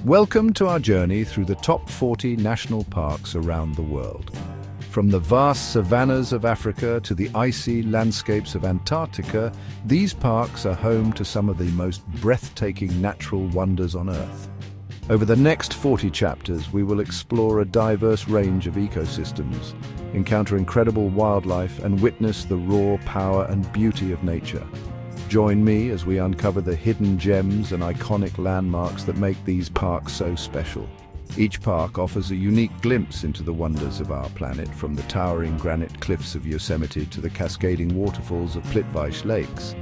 Welcome to our journey through the top 40 national parks around the world. From the vast savannas of Africa to the icy landscapes of Antarctica, these parks are home to some of the most breathtaking natural wonders on Earth. Over the next 40 chapters, we will explore a diverse range of ecosystems, encounter incredible wildlife, and witness the raw power and beauty of nature. Join me as we uncover the hidden gems and iconic landmarks that make these parks so special. Each park offers a unique glimpse into the wonders of our planet, from the towering granite cliffs of Yosemite to the cascading waterfalls of Plitvice Lakes.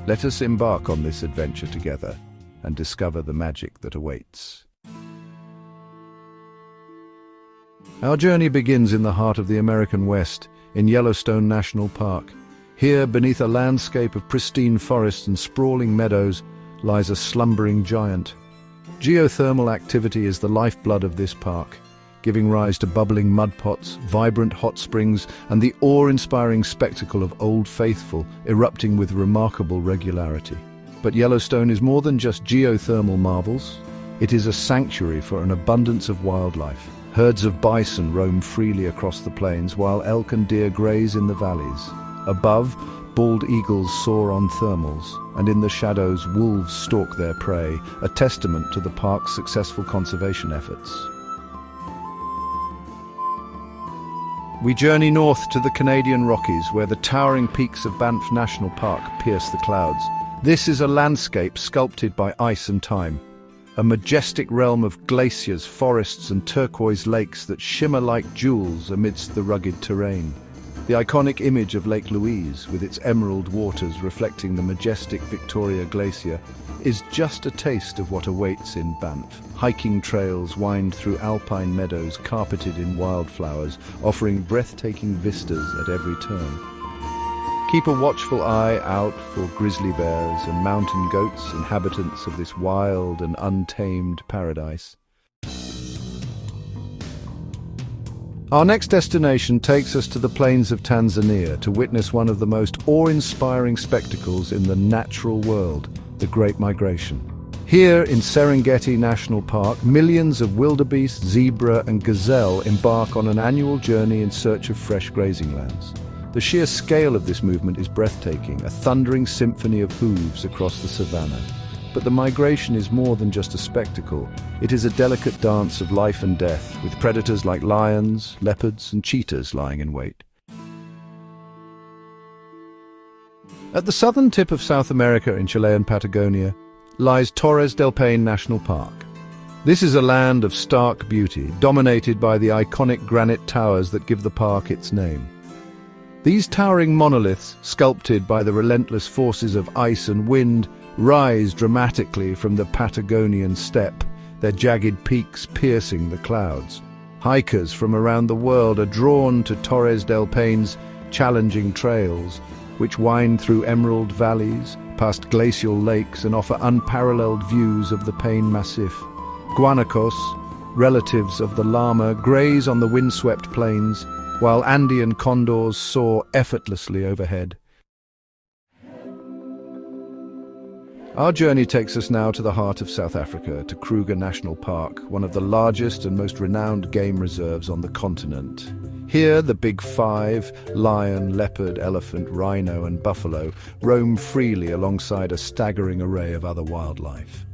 Let us embark on this adventure together and discover the magic that awaits. Our journey begins in the heart of the American West, in Yellowstone National Park. Here, beneath a landscape of pristine forests and sprawling meadows, lies a slumbering giant. Geothermal activity is the lifeblood of this park, giving rise to bubbling mud pots, vibrant hot springs, and the awe-inspiring spectacle of Old Faithful erupting with remarkable regularity. But Yellowstone is more than just geothermal marvels. It is a sanctuary for an abundance of wildlife. Herds of bison roam freely across the plains, while elk and deer graze in the valleys. Above, bald eagles soar on thermals, and in the shadows wolves stalk their prey, a testament to the park's successful conservation efforts. We journey north to the Canadian Rockies, where the towering peaks of Banff National Park pierce the clouds. This is a landscape sculpted by ice and time, a majestic realm of glaciers, forests, and turquoise lakes that shimmer like jewels amidst the rugged terrain. The iconic image of Lake Louise, with its emerald waters reflecting the majestic Victoria Glacier, is just a taste of what awaits in Banff. Hiking trails wind through alpine meadows carpeted in wildflowers, offering breathtaking vistas at every turn. Keep a watchful eye out for grizzly bears and mountain goats, inhabitants of this wild and untamed paradise. Our next destination takes us to the plains of Tanzania to witness one of the most awe-inspiring spectacles in the natural world, the Great Migration. Here in Serengeti National Park, millions of wildebeest, zebra and gazelle embark on an annual journey in search of fresh grazing lands. The sheer scale of this movement is breathtaking, a thundering symphony of hooves across the savannah. But the migration is more than just a spectacle. It is a delicate dance of life and death, with predators like lions, leopards, and cheetahs lying in wait. At the southern tip of South America in Chilean Patagonia lies Torres del Paine National Park. This is a land of stark beauty, dominated by the iconic granite towers that give the park its name. These towering monoliths, sculpted by the relentless forces of ice and wind, rise dramatically from the Patagonian steppe, their jagged peaks piercing the clouds. Hikers from around the world are drawn to Torres del Paine's challenging trails, which wind through emerald valleys, past glacial lakes, and offer unparalleled views of the Paine Massif. Guanacos, relatives of the llama, graze on the windswept plains, while Andean condors soar effortlessly overhead. Our journey takes us now to the heart of South Africa, to Kruger National Park, one of the largest and most renowned game reserves on the continent. Here, the big five, lion, leopard, elephant, rhino and buffalo, roam freely alongside a staggering array of other wildlife.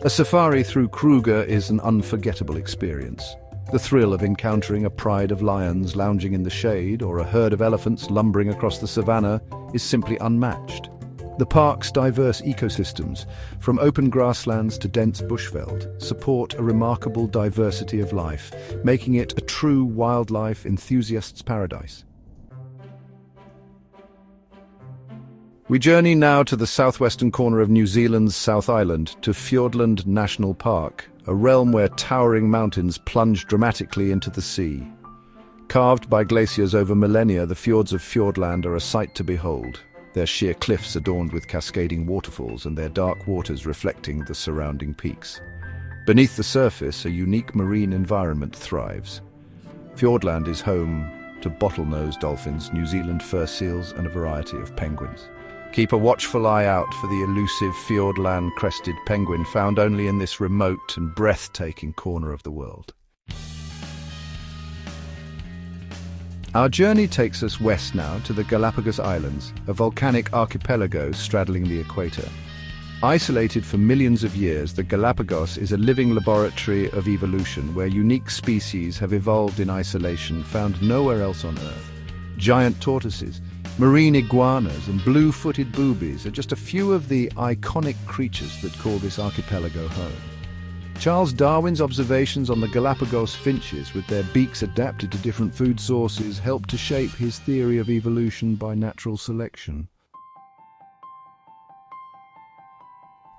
A safari through Kruger is an unforgettable experience. The thrill of encountering a pride of lions lounging in the shade or a herd of elephants lumbering across the savannah is simply unmatched. The park's diverse ecosystems, from open grasslands to dense bushveld, support a remarkable diversity of life, making it a true wildlife enthusiast's paradise. We journey now to the southwestern corner of New Zealand's South Island, to Fjordland National Park, a realm where towering mountains plunge dramatically into the sea. Carved by glaciers over millennia, the fjords of Fjordland are a sight to behold, their sheer cliffs adorned with cascading waterfalls and their dark waters reflecting the surrounding peaks. Beneath the surface, a unique marine environment thrives. Fjordland is home to bottlenose dolphins, New Zealand fur seals, and a variety of penguins. Keep a watchful eye out for the elusive Fjordland crested penguin found only in this remote and breathtaking corner of the world. Our journey takes us west now to the Galapagos Islands, a volcanic archipelago straddling the equator. Isolated for millions of years, the Galapagos is a living laboratory of evolution where unique species have evolved in isolation found nowhere else on Earth. Giant tortoises, marine iguanas and blue-footed boobies are just a few of the iconic creatures that call this archipelago home. Charles Darwin's observations on the Galapagos finches, with their beaks adapted to different food sources, helped to shape his theory of evolution by natural selection.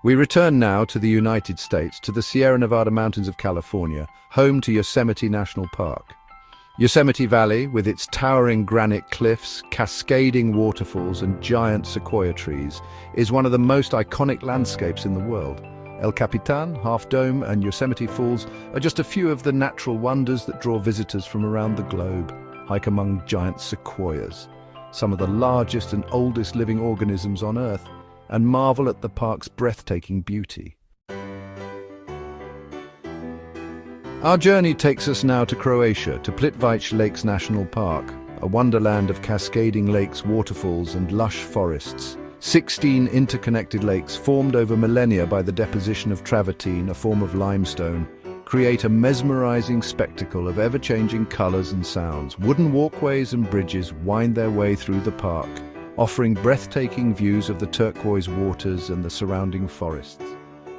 We return now to the United States, to the Sierra Nevada mountains of California, home to Yosemite National Park. Yosemite Valley, with its towering granite cliffs, cascading waterfalls and giant sequoia trees, is one of the most iconic landscapes in the world. El Capitan, Half Dome and Yosemite Falls are just a few of the natural wonders that draw visitors from around the globe. Hike among giant sequoias, some of the largest and oldest living organisms on Earth, and marvel at the park's breathtaking beauty. Our journey takes us now to Croatia, to Plitvice Lakes National Park, a wonderland of cascading lakes, waterfalls and lush forests. 16 interconnected lakes, formed over millennia by the deposition of travertine, a form of limestone, create a mesmerizing spectacle of ever-changing colors and sounds. Wooden walkways and bridges wind their way through the park, offering breathtaking views of the turquoise waters and the surrounding forests.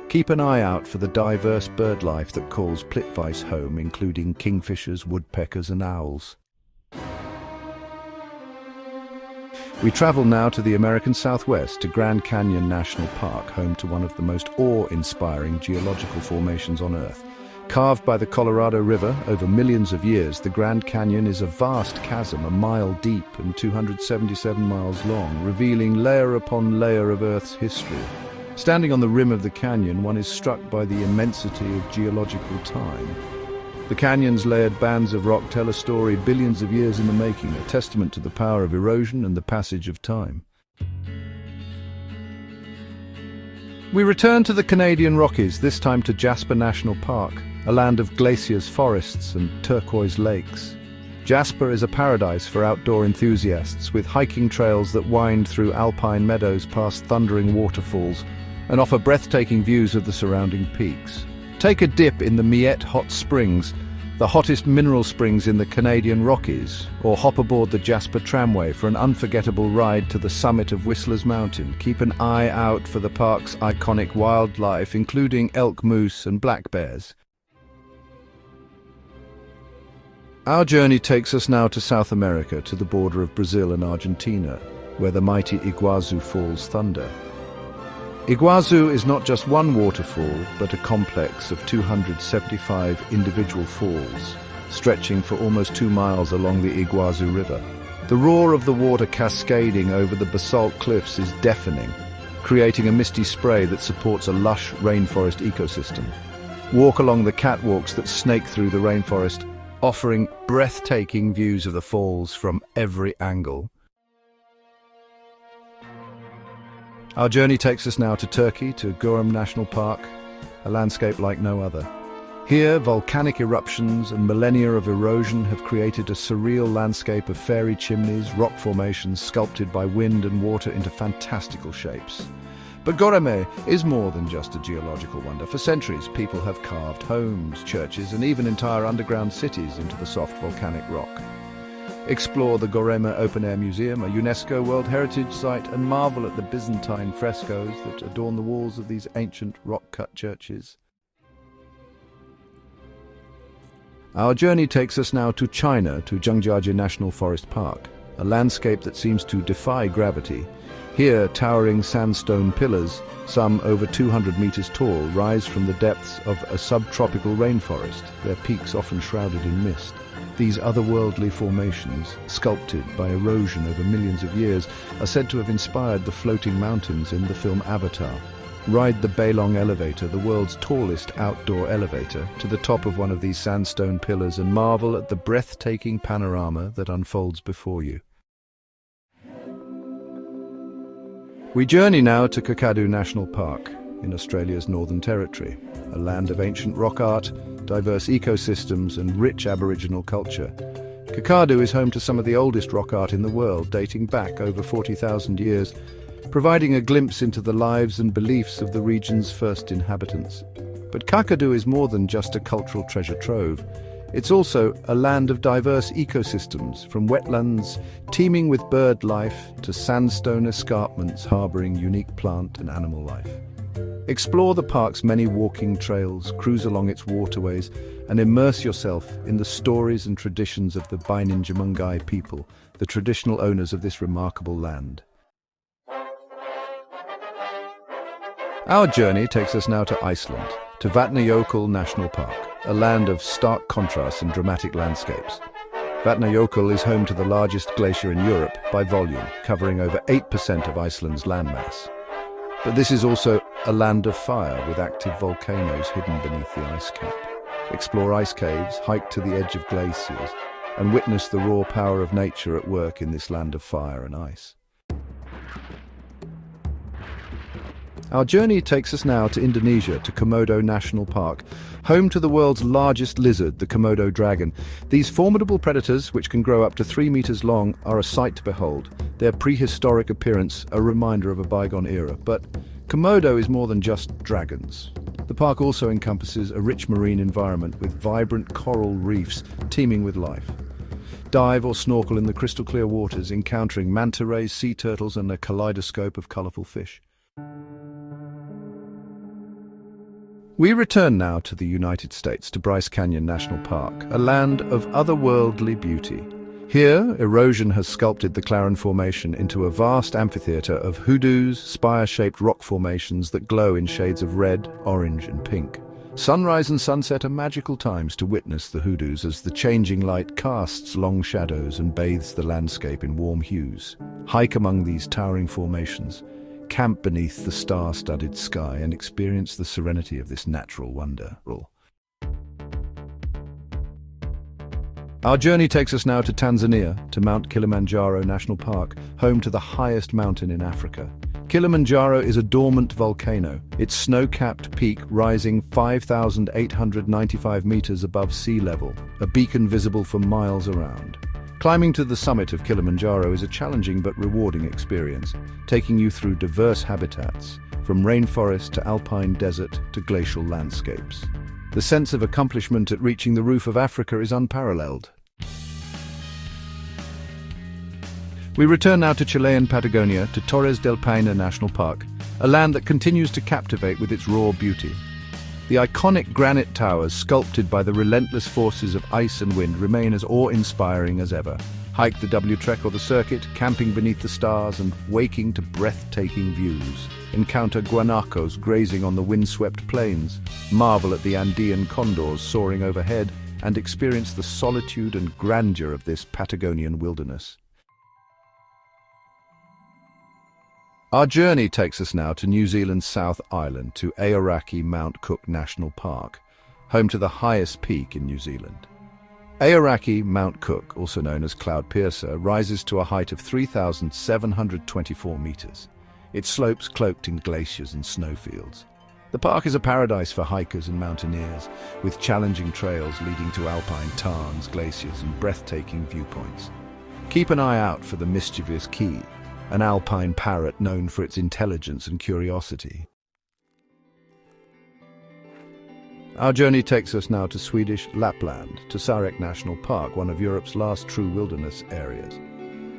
Keep an eye out for the diverse bird life that calls Plitvice home, including kingfishers, woodpeckers and owls. We travel now to the American Southwest, to Grand Canyon National Park, home to one of the most awe-inspiring geological formations on Earth. Carved by the Colorado River over millions of years, the Grand Canyon is a vast chasm, a mile deep and 277 miles long, revealing layer upon layer of Earth's history. Standing on the rim of the canyon, one is struck by the immensity of geological time. The canyon's layered bands of rock tell a story billions of years in the making, a testament to the power of erosion and the passage of time. We return to the Canadian Rockies, this time to Jasper National Park, a land of glaciers, forests and turquoise lakes. Jasper is a paradise for outdoor enthusiasts, with hiking trails that wind through alpine meadows past thundering waterfalls and offer breathtaking views of the surrounding peaks. Take a dip in the Miette Hot Springs, the hottest mineral springs in the Canadian Rockies, or hop aboard the Jasper tramway for an unforgettable ride to the summit of Whistler's Mountain. Keep an eye out for the park's iconic wildlife, including elk, moose and black bears. Our journey takes us now to South America, to the border of Brazil and Argentina, where the mighty Iguazu Falls thunder. Iguazu is not just one waterfall, but a complex of 275 individual falls, stretching for almost 2 miles along the Iguazu River. The roar of the water cascading over the basalt cliffs is deafening, creating a misty spray that supports a lush rainforest ecosystem. Walk along the catwalks that snake through the rainforest, offering breathtaking views of the falls from every angle. Our journey takes us now to Turkey, to Goreme National Park, a landscape like no other. Here, volcanic eruptions and millennia of erosion have created a surreal landscape of fairy chimneys, rock formations sculpted by wind and water into fantastical shapes. But Goreme is more than just a geological wonder. For centuries, people have carved homes, churches, and even entire underground cities into the soft volcanic rock. Explore the Goreme Open-Air Museum, a UNESCO World Heritage Site, and marvel at the Byzantine frescoes that adorn the walls of these ancient rock-cut churches. Our journey takes us now to China, to Zhangjiajie National Forest Park, a landscape that seems to defy gravity. Here, towering sandstone pillars, some over 200 meters tall, rise from the depths of a subtropical rainforest, their peaks often shrouded in mist. These otherworldly formations, sculpted by erosion over millions of years, are said to have inspired the floating mountains in the film Avatar. Ride the Bailong Elevator, the world's tallest outdoor elevator, to the top of one of these sandstone pillars and marvel at the breathtaking panorama that unfolds before you. We journey now to Kakadu National Park in Australia's Northern Territory, a land of ancient rock art, diverse ecosystems and rich Aboriginal culture. Kakadu is home to some of the oldest rock art in the world, dating back over 40,000 years, providing a glimpse into the lives and beliefs of the region's first inhabitants. But Kakadu is more than just a cultural treasure trove. It's also a land of diverse ecosystems, from wetlands teeming with bird life to sandstone escarpments harboring unique plant and animal life. Explore the park's many walking trails, cruise along its waterways, and immerse yourself in the stories and traditions of the Bainenjungai people, the traditional owners of this remarkable land. Our journey takes us now to Iceland, to Vatnajokull National Park, a land of stark contrasts and dramatic landscapes. Vatnajokull is home to the largest glacier in Europe by volume, covering over 8% of Iceland's landmass. But this is also a land of fire, with active volcanoes hidden beneath the ice cap. Explore ice caves, hike to the edge of glaciers, and witness the raw power of nature at work in this land of fire and ice. Our journey takes us now to Indonesia, to Komodo National Park, home to the world's largest lizard, the Komodo dragon. These formidable predators, which can grow up to 3 meters long, are a sight to behold. Their prehistoric appearance a reminder of a bygone era. But Komodo is more than just dragons. The park also encompasses a rich marine environment with vibrant coral reefs teeming with life. Dive or snorkel in the crystal clear waters, encountering manta rays, sea turtles, and a kaleidoscope of colorful fish. We return now to the United States, to Bryce Canyon National Park, a land of otherworldly beauty. Here, erosion has sculpted the Claren Formation into a vast amphitheater of hoodoos, spire-shaped rock formations that glow in shades of red, orange, and pink. Sunrise and sunset are magical times to witness the hoodoos as the changing light casts long shadows and bathes the landscape in warm hues. Hike among these towering formations, camp beneath the star-studded sky, and experience the serenity of this natural wonder. Our journey takes us now to Tanzania, to Mount Kilimanjaro National Park, home to the highest mountain in Africa. Kilimanjaro is a dormant volcano, its snow-capped peak rising 5,895 meters above sea level, a beacon visible for miles around. Climbing to the summit of Kilimanjaro is a challenging but rewarding experience, taking you through diverse habitats, from rainforest to alpine desert to glacial landscapes. The sense of accomplishment at reaching the roof of Africa is unparalleled. We return now to Chilean Patagonia, to Torres del Paine National Park, a land that continues to captivate with its raw beauty. The iconic granite towers, sculpted by the relentless forces of ice and wind, remain as awe-inspiring as ever. Hike the W-Trek or the circuit, camping beneath the stars and waking to breathtaking views. Encounter guanacos grazing on the windswept plains, marvel at the Andean condors soaring overhead, and experience the solitude and grandeur of this Patagonian wilderness. Our journey takes us now to New Zealand's South Island, to Aoraki Mount Cook National Park, home to the highest peak in New Zealand. Aoraki Mount Cook, also known as Cloud Piercer, rises to a height of 3,724 meters. Its slopes cloaked in glaciers and snowfields. The park is a paradise for hikers and mountaineers, with challenging trails leading to alpine tarns, glaciers, and breathtaking viewpoints. Keep an eye out for the mischievous key, an alpine parrot known for its intelligence and curiosity. Our journey takes us now to Swedish Lapland, to Sarek National Park, one of Europe's last true wilderness areas.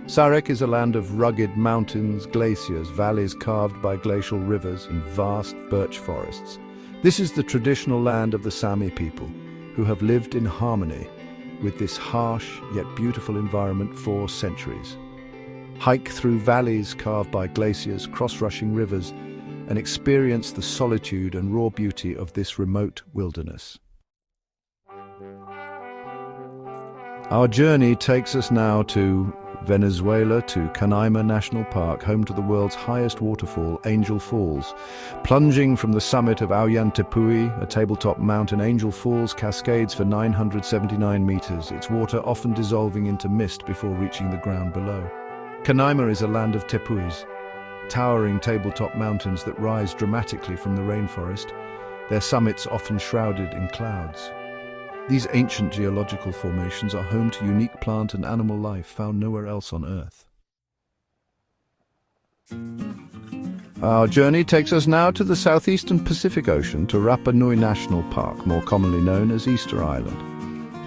Sarek is a land of rugged mountains, glaciers, valleys carved by glacial rivers, and vast birch forests. This is the traditional land of the Sami people, who have lived in harmony with this harsh yet beautiful environment for centuries. Hike through valleys carved by glaciers, cross-rushing rivers, and experience the solitude and raw beauty of this remote wilderness. Our journey takes us now to Venezuela, to Canaima National Park, home to the world's highest waterfall, Angel Falls. Plunging from the summit of Ollantaytambo, a tabletop mountain, Angel Falls cascades for 979 meters, its water often dissolving into mist before reaching the ground below. Canaima is a land of tepuis, towering tabletop mountains that rise dramatically from the rainforest, their summits often shrouded in clouds. These ancient geological formations are home to unique plant and animal life found nowhere else on Earth. Our journey takes us now to the southeastern Pacific Ocean, to Rapa Nui National Park, more commonly known as Easter Island.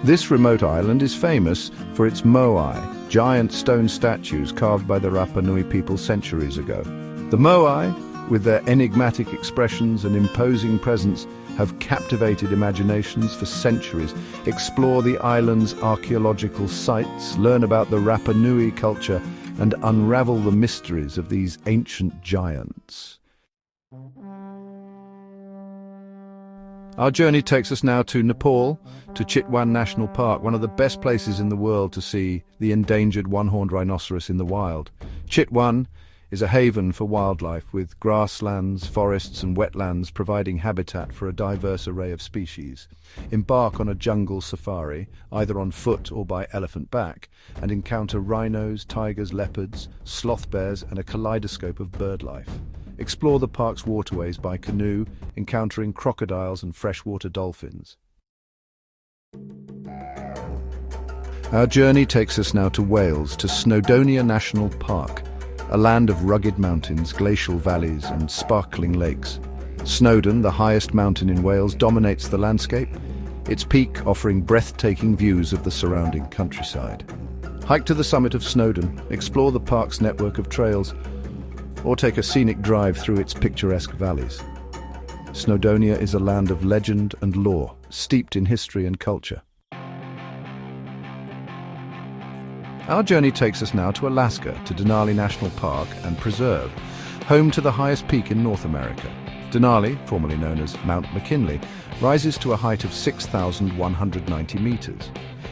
This remote island is famous for its moai, giant stone statues carved by the Rapa Nui people centuries ago. The moai, with their enigmatic expressions and imposing presence, have captivated imaginations for centuries. Explore the island's archaeological sites, learn about the Rapa Nui culture, and unravel the mysteries of these ancient giants. Our journey takes us now to Nepal, to Chitwan National Park, one of the best places in the world to see the endangered one-horned rhinoceros in the wild. Chitwan is a haven for wildlife, with grasslands, forests and wetlands providing habitat for a diverse array of species. Embark on a jungle safari, either on foot or by elephant back, and encounter rhinos, tigers, leopards, sloth bears and a kaleidoscope of bird life. Explore the park's waterways by canoe, encountering crocodiles and freshwater dolphins. Our journey takes us now to Wales, to Snowdonia National Park, a land of rugged mountains, glacial valleys and sparkling lakes. Snowdon, the highest mountain in Wales, dominates the landscape, its peak offering breathtaking views of the surrounding countryside. Hike to the summit of Snowdon, explore the park's network of trails, or take a scenic drive through its picturesque valleys. Snowdonia is a land of legend and lore, steeped in history and culture. Our journey takes us now to Alaska, to Denali National Park and Preserve, home to the highest peak in North America. Denali, formerly known as Mount McKinley, rises to a height of 6,190 meters,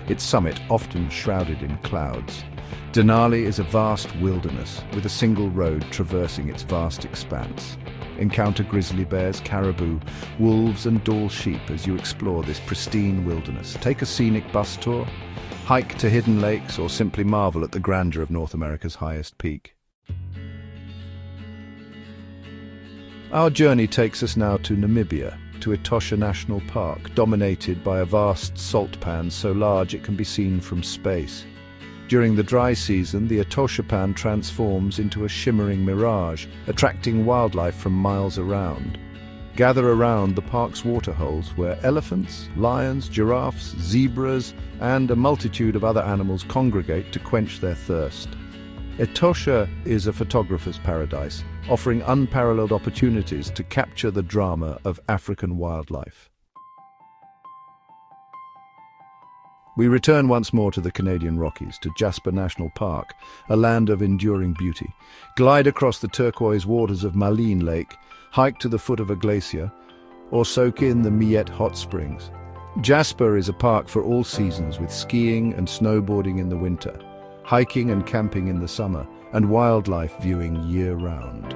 its summit often shrouded in clouds. Denali is a vast wilderness, with a single road traversing its vast expanse. Encounter grizzly bears, caribou, wolves and Dall sheep as you explore this pristine wilderness. Take a scenic bus tour, hike to hidden lakes, or simply marvel at the grandeur of North America's highest peak. Our journey takes us now to Namibia, to Etosha National Park, dominated by a vast salt pan so large it can be seen from space. During the dry season, the Etosha pan transforms into a shimmering mirage, attracting wildlife from miles around. Gather around the park's waterholes, where elephants, lions, giraffes, zebras, and a multitude of other animals congregate to quench their thirst. Etosha is a photographer's paradise, offering unparalleled opportunities to capture the drama of African wildlife. We return once more to the Canadian Rockies, to Jasper National Park, a land of enduring beauty. Glide across the turquoise waters of Maline Lake, hike to the foot of a glacier, or soak in the Miette Hot Springs. Jasper is a park for all seasons, with skiing and snowboarding in the winter, hiking and camping in the summer, and wildlife viewing year-round.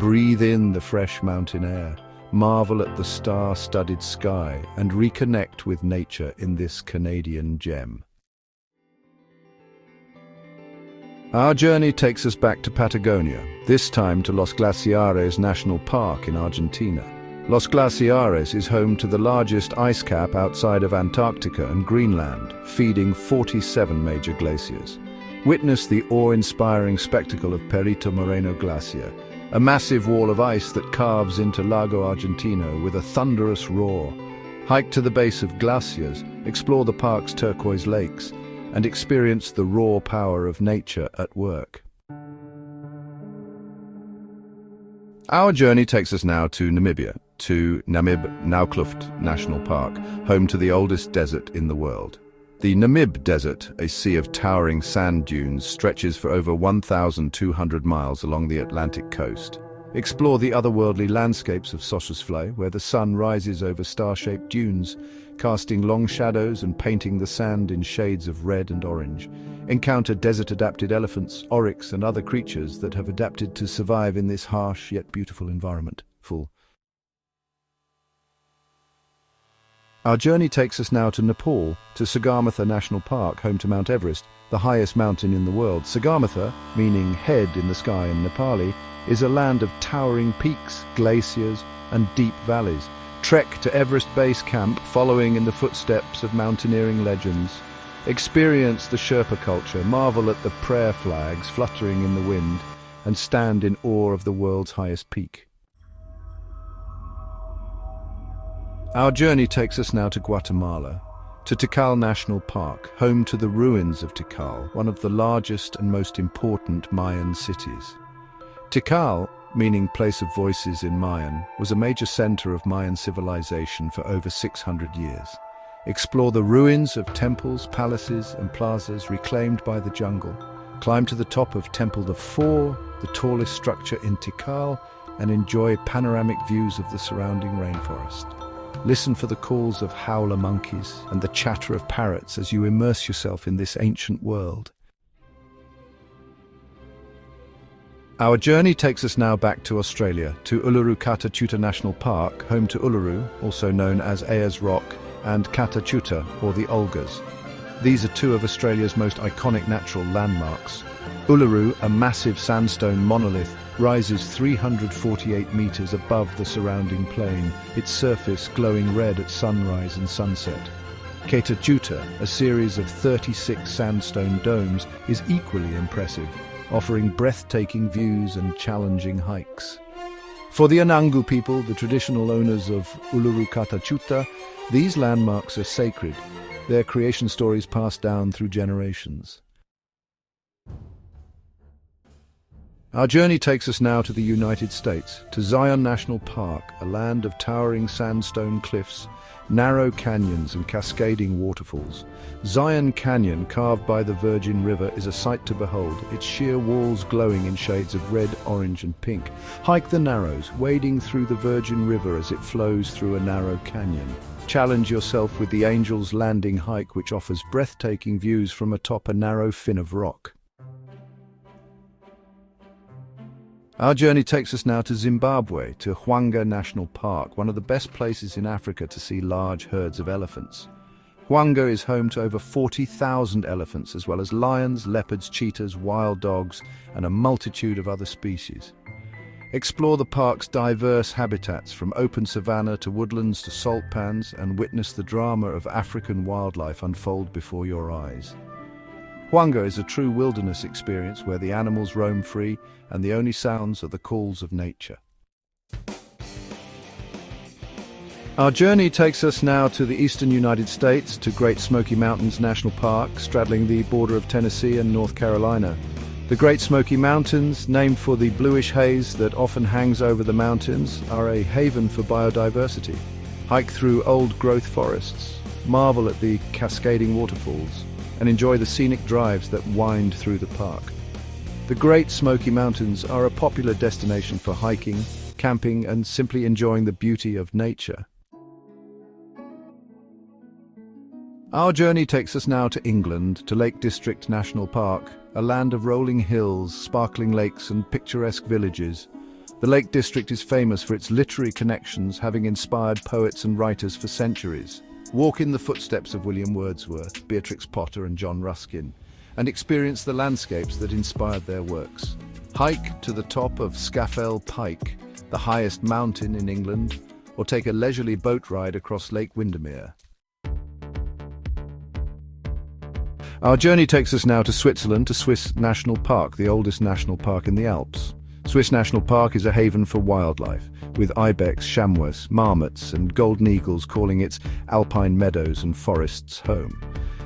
Breathe in the fresh mountain air, marvel at the star-studded sky, and reconnect with nature in this Canadian gem. Our journey takes us back to Patagonia, this time to Los Glaciares National Park in Argentina. Los Glaciares is home to the largest ice cap outside of Antarctica and Greenland, feeding 47 major glaciers. Witness the awe-inspiring spectacle of Perito Moreno Glacier, a massive wall of ice that carves into Lago Argentino with a thunderous roar. Hike to the base of glaciers, explore the park's turquoise lakes, and experience the raw power of nature at work. Our journey takes us now to Namibia, to Namib-Naukluft National Park, home to the oldest desert in the world. The Namib Desert, a sea of towering sand dunes, stretches for over 1,200 miles along the Atlantic coast. Explore the otherworldly landscapes of Sossusvlei, where the sun rises over star-shaped dunes, casting long shadows and painting the sand in shades of red and orange. Encounter desert-adapted elephants, oryx, and other creatures that have adapted to survive in this harsh yet beautiful environment. Our journey takes us now to Nepal, to Sagarmatha National Park, home to Mount Everest, the highest mountain in the world. Sagarmatha, meaning head in the sky in Nepali, is a land of towering peaks, glaciers, and deep valleys. Trek to Everest Base Camp, following in the footsteps of mountaineering legends. Experience the Sherpa culture, marvel at the prayer flags fluttering in the wind, and stand in awe of the world's highest peak. Our journey takes us now to Guatemala, to Tikal National Park, home to the ruins of Tikal, one of the largest and most important Mayan cities. Tikal, meaning place of voices in Mayan, was a major center of Mayan civilization for over 600 years. Explore the ruins of temples, palaces, and plazas reclaimed by the jungle. Climb to the top of Temple the Four, the tallest structure in Tikal, and enjoy panoramic views of the surrounding rainforest. Listen for the calls of howler monkeys and the chatter of parrots as you immerse yourself in this ancient world. Our journey takes us now back to Australia, to Uluru Kata Tjuta National Park, home to Uluru, also known as Ayers Rock, and Kata Tjuta, or the Olgas. These are two of Australia's most iconic natural landmarks. Uluru, a massive sandstone monolith, rises 348 meters above the surrounding plain, its surface glowing red at sunrise and sunset. Kata Tjuta, a series of 36 sandstone domes, is equally impressive, offering breathtaking views and challenging hikes. For the Anangu people, the traditional owners of Uluru Kata Tjuta, these landmarks are sacred, their creation stories passed down through generations. Our journey takes us now to the United States, to Zion National Park, a land of towering sandstone cliffs, narrow canyons and cascading waterfalls. Zion Canyon, carved by the Virgin River, is a sight to behold, its sheer walls glowing in shades of red, orange and pink. Hike the Narrows, wading through the Virgin River as it flows through a narrow canyon. Challenge yourself with the Angel's Landing hike, which offers breathtaking views from atop a narrow fin of rock. Our journey takes us now to Zimbabwe, to Hwanga National Park, one of the best places in Africa to see large herds of elephants. Hwanga is home to over 40,000 elephants, as well as lions, leopards, cheetahs, wild dogs, and a multitude of other species. Explore the park's diverse habitats, from open savanna to woodlands to salt pans, and witness the drama of African wildlife unfold before your eyes. Hwanga is a true wilderness experience where the animals roam free and the only sounds are the calls of nature. Our journey takes us now to the eastern United States, to Great Smoky Mountains National Park, straddling the border of Tennessee and North Carolina. The Great Smoky Mountains, named for the bluish haze that often hangs over the mountains, are a haven for biodiversity. Hike through old-growth forests, marvel at the cascading waterfalls, and enjoy the scenic drives that wind through the park. The Great Smoky Mountains are a popular destination for hiking, camping, and simply enjoying the beauty of nature. Our journey takes us now to England, to Lake District National Park, a land of rolling hills, sparkling lakes, and picturesque villages. The Lake District is famous for its literary connections, having inspired poets and writers for centuries. Walk in the footsteps of William Wordsworth, Beatrix Potter and John Ruskin, and experience the landscapes that inspired their works. Hike to the top of Scafell Pike, the highest mountain in England, or take a leisurely boat ride across Lake Windermere. Our journey takes us now to Switzerland, to Swiss National Park, the oldest national park in the Alps. Swiss National Park is a haven for wildlife, with ibex, chamois, marmots and golden eagles calling its alpine meadows and forests home.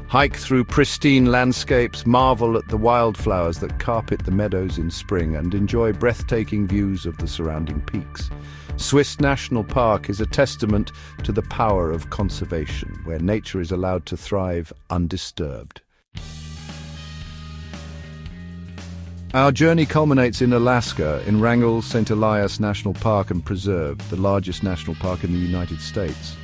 Hike through pristine landscapes, marvel at the wildflowers that carpet the meadows in spring, and enjoy breathtaking views of the surrounding peaks. Swiss National Park is a testament to the power of conservation, where nature is allowed to thrive undisturbed. Our journey culminates in Alaska, in Wrangell St. National Park and Preserve, the largest national park in the United States.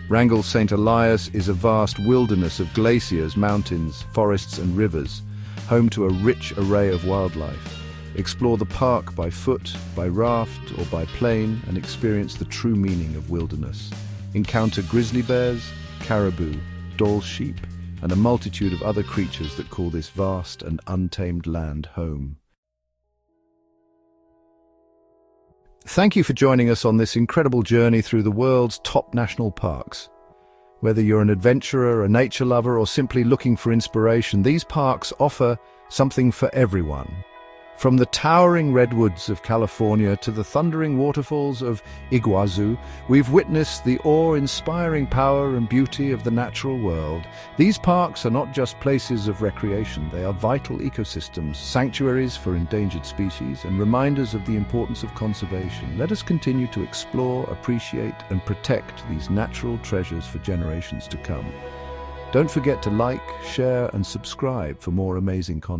Wrangell St. is a vast wilderness of glaciers, mountains, forests and rivers, home to a rich array of wildlife. Explore the park by foot, by raft or by plane, and experience the true meaning of wilderness. Encounter grizzly bears, caribou, Dall sheep, and a multitude of other creatures that call this vast and untamed land home. Thank you for joining us on this incredible journey through the world's top national parks. Whether you're an adventurer, a nature lover, or simply looking for inspiration, these parks offer something for everyone. From the towering redwoods of California to the thundering waterfalls of Iguazu, we've witnessed the awe-inspiring power and beauty of the natural world. These parks are not just places of recreation, they are vital ecosystems, sanctuaries for endangered species, and reminders of the importance of conservation. Let us continue to explore, appreciate, and protect these natural treasures for generations to come. Don't forget to like, share, and subscribe for more amazing content.